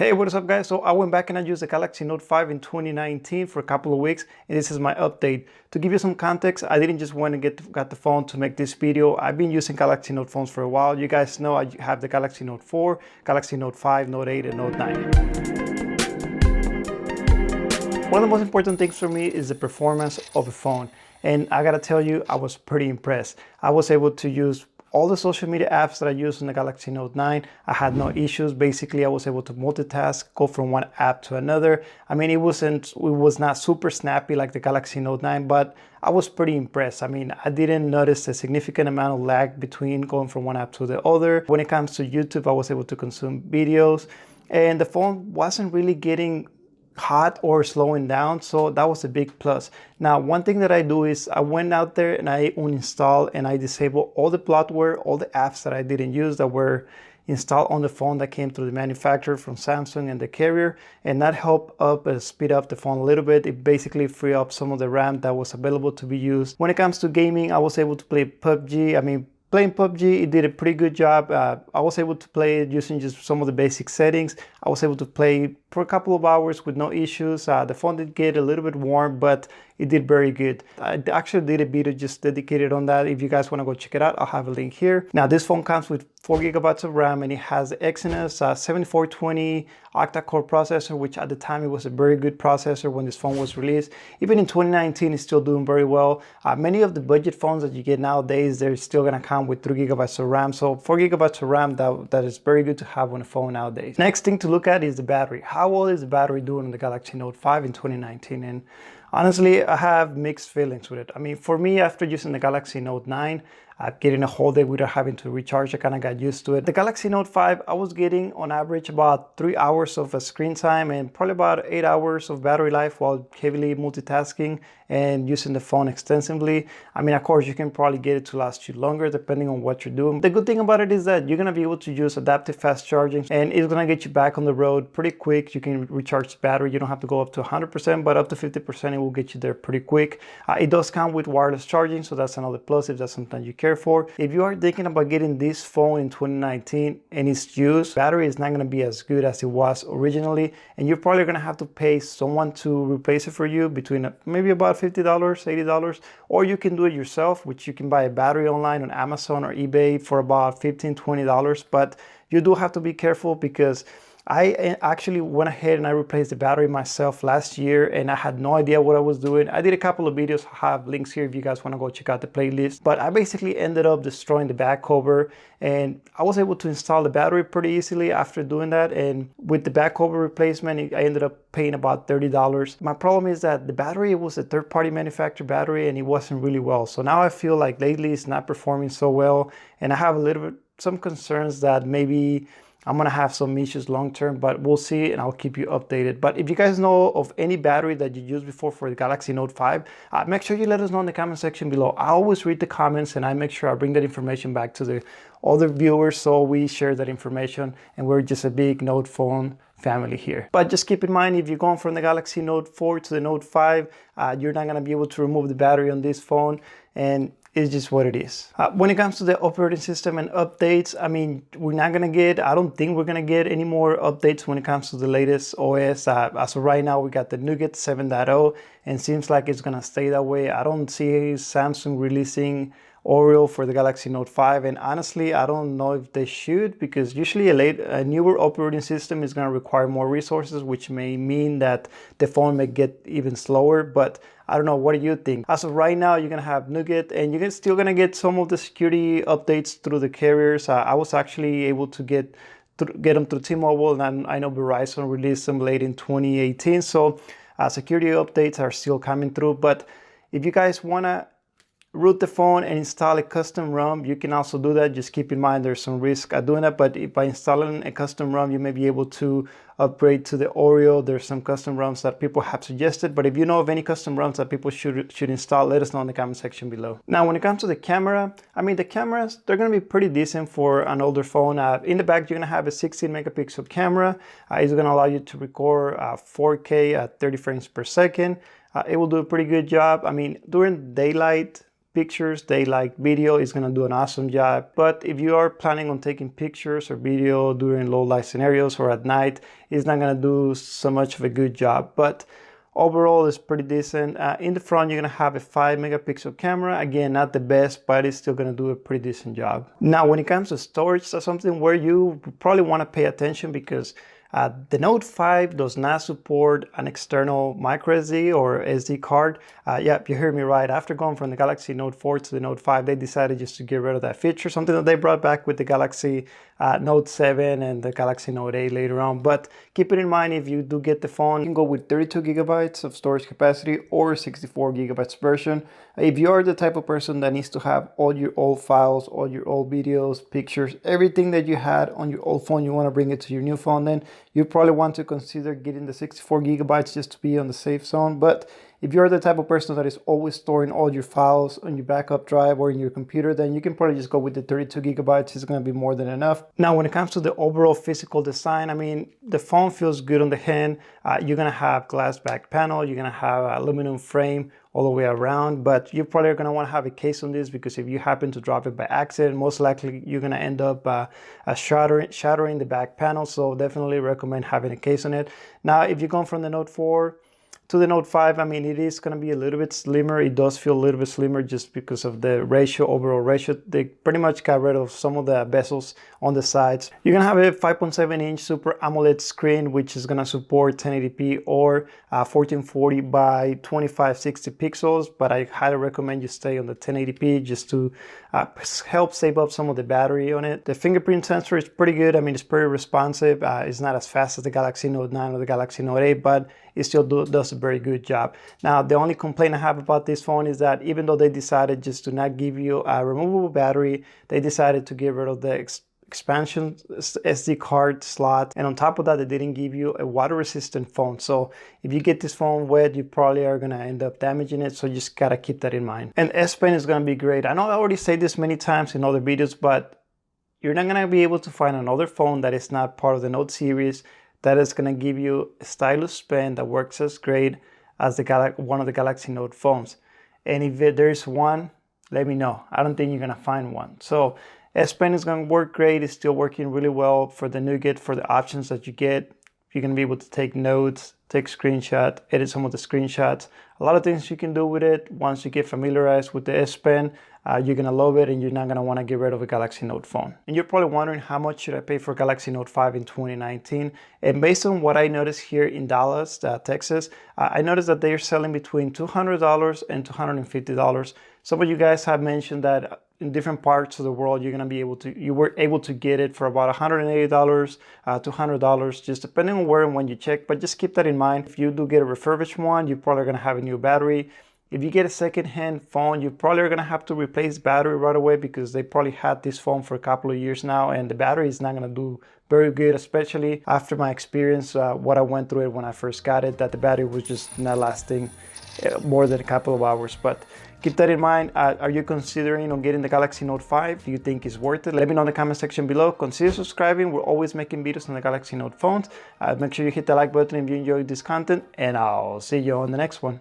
Hey, what is up guys? So I went back and I used the Galaxy Note 5 in 2019 for a couple of weeks, and this is my update. To give you some context, I didn't just want to got the phone to make this video. I've been using Galaxy Note phones for a while. You guys know I have the Galaxy Note 4, Galaxy Note 5, Note 8, and Note 9. One of the most important things for me is the performance of the phone. And I gotta tell you, I was pretty impressed. I was able to use all the social media apps that I use on the Galaxy Note 9. I had no issues. Basically, I was able to multitask, go from one app to another. I mean, it was not super snappy like the Galaxy Note 9, but I was pretty impressed. I mean, I didn't notice a significant amount of lag between going from one app to the other. When it comes to YouTube, I was able to consume videos, and the phone wasn't really getting hot or slowing down, so that was a big plus. Now, one thing that I do is I went out there and I uninstalled and I disabled all the bloatware, all the apps that I didn't use that were installed on the phone that came through the manufacturer from Samsung and the carrier, and that helped speed up the phone a little bit. It basically freed up some of the RAM that was available to be used. When it comes to gaming, I was able to play PUBG. Playing PUBG, it did a pretty good job. I was able to play it using just some of the basic settings. I was able to play for a couple of hours with no issues. The phone did get a little bit warm, but it did very good. I actually did a video just dedicated on that. If you guys want to go check it out, I'll have a link here. Now, this phone comes with 4 GB of RAM, and it has the Exynos 7420 octa-core processor, which at the time it was a very good processor when this phone was released. Even in 2019, it's still doing very well. Many of the budget phones that you get nowadays, they're still gonna come with 3 GB of RAM. So 4 GB of RAM, that is very good to have on a phone nowadays. Next thing to look at is the battery. How well is the battery doing on the Galaxy Note 5 in 2019? And honestly, I have mixed feelings with it. I mean, for me, after using the Galaxy Note 9, getting a whole day without having to recharge, I kind of got used to it. The Galaxy Note 5, I was getting on average about 3 hours of screen time and probably about 8 hours of battery life while heavily multitasking and using the phone extensively. I mean, of course, you can probably get it to last you longer depending on what you're doing. The good thing about it is that you're gonna be able to use adaptive fast charging, and it's gonna get you back on the road pretty quick. You can recharge the battery. You don't have to go up to 100%, but up to 50%, it will get you there pretty quick. It does come with wireless charging, so that's another plus if that's something you care for. If you are thinking about getting this phone in 2019 and it's used, battery is not going to be as good as it was originally, and you're probably going to have to pay someone to replace it for you between maybe about $50, $80, or you can do it yourself, which you can buy a battery online on Amazon or eBay for about $15, $20, but you do have to be careful because I actually went ahead and I replaced the battery myself last year, and I had no idea what I was doing. I did a couple of videos. I have links here if you guys want to go check out the playlist. But I basically ended up destroying the back cover, and I was able to install the battery pretty easily after doing that. And with the back cover replacement, I ended up paying about $30. My problem is that the battery was a third-party manufacturer battery, and it wasn't really well. So now I feel like lately it's not performing so well, and I have a little bit some concerns that maybe I'm gonna have some issues long term, but we'll see, and I'll keep you updated. But if you guys know of any battery that you used before for the Galaxy Note 5, make sure you let us know in the comment section below. I always read the comments, and I make sure I bring that information back to the other viewers, so we share that information, and we're just a big Note phone family here. But just keep in mind, if you're going from the Galaxy Note 4 to the Note 5, you're not gonna be able to remove the battery on this phone, and it's just what it is. When it comes to the operating system and updates, I mean, I don't think we're gonna get any more updates when it comes to the latest OS. As of right now, we got the Nougat 7.0, and seems like it's gonna stay that way. I don't see Samsung releasing Oreo for the Galaxy Note 5, and honestly, I don't know if they should, because usually a newer operating system is going to require more resources, which may mean that the phone may get even slower. But I don't know, what do you think? As of right now, you're going to have Nougat, and you're still going to get some of the security updates through the carriers. I was actually able to get them through T-Mobile, and I know Verizon released them late in 2018, so security updates are still coming through. But if you guys want to root the phone and install a custom ROM, you can also do that. Just keep in mind there's some risk at doing that, but if by installing a custom ROM, you may be able to upgrade to the Oreo. There's some custom ROMs that people have suggested, but if you know of any custom ROMs that people should install, let us know in the comment section below. Now, when it comes to the camera, I mean, the cameras, they're going to be pretty decent for an older phone. In the back, you're going to have a 16 megapixel camera. It's going to allow you to record 4K at 30 frames per second. It will do a pretty good job. I mean, during daylight, pictures, they like video, it's gonna do an awesome job. But if you are planning on taking pictures or video during low light scenarios or at night, it's not gonna do so much of a good job. But overall, it's pretty decent. In the front, you're gonna have a 5 megapixel camera. Again, not the best, but it's still gonna do a pretty decent job. Now, when it comes to storage, that's something where you probably wanna pay attention because the Note 5 does not support an external micro SD or SD card. Yep, you heard me right. After going from the Galaxy Note 4 to the Note 5, they decided just to get rid of that feature, something that they brought back with the Galaxy Note 7 and the Galaxy Note 8 later on. But keep it in mind, if you do get the phone, you can go with 32 gigabytes of storage capacity or 64 gigabytes version. If you are the type of person that needs to have all your old files, all your old videos, pictures, everything that you had on your old phone, you want to bring it to your new phone, then you probably want to consider getting the 64 gigabytes just to be on the safe zone. But if you're the type of person that is always storing all your files on your backup drive or in your computer, then you can probably just go with the 32 gigabytes. It's going to be more than enough. Now, when it comes to the overall physical design, I mean, the phone feels good on the hand. You're going to have glass back panel. You're going to have an aluminum frame all the way around, but you're probably going to want to have a case on this because if you happen to drop it by accident, most likely you're going to end up shattering the back panel. So definitely recommend having a case on it. Now, if you're going from the Note 4 to the Note 5, I mean, it is going to be a little bit slimmer. It does feel a little bit slimmer just because of the overall ratio. They pretty much got rid of some of the bezels on the sides. You're going to have a 5.7-inch Super AMOLED screen, which is going to support 1080p or 1440 by 2560 pixels. But I highly recommend you stay on the 1080p just to help save up some of the battery on it. The fingerprint sensor is pretty good. I mean, it's pretty responsive. It's not as fast as the Galaxy Note 9 or the Galaxy Note 8, but it still does a very good job. Now, the only complaint I have about this phone is that even though they decided just to not give you a removable battery, they decided to get rid of the expansion SD card slot, and on top of that, they didn't give you a water resistant phone. So if you get this phone wet, you probably are going to end up damaging it, so you just gotta keep that in mind. And S Pen is going to be great. I know I already said this many times in other videos, but you're not going to be able to find another phone that is not part of the Note series that is going to give you a stylus pen that works as great as one of the Galaxy Note phones. And if there is one, let me know. I don't think you're going to find one. So S Pen is going to work great. It's still working really well for the Nougat, for the options that you get. You're going to be able to take notes, take screenshots, edit some of the screenshots. A lot of things you can do with it. Once you get familiarized with the S Pen, you're going to love it and you're not going to want to get rid of a Galaxy Note phone. And you're probably wondering, how much should I pay for Galaxy Note 5 in 2019? And based on what I noticed here in Dallas, Texas, I noticed that they're selling between $200 and $250. Some of you guys have mentioned that in different parts of the world, you were able to get it for about $180 to $100, just depending on where and when you check. But just keep that in mind. If you do get a refurbished one, you're probably going to have a new battery. If you get a second-hand phone, you probably are going to have to replace the battery right away because they probably had this phone for a couple of years now, and the battery is not going to do very good, especially after my experience, what I went through it when I first got it, that the battery was just not lasting more than a couple of hours. But keep that in mind. Are you considering on getting the Galaxy Note 5? Do you think it's worth it? Let me know in the comment section below. Consider subscribing. We're always making videos on the Galaxy Note phones. Make sure you hit the like button if you enjoyed this content, and I'll see you on the next one.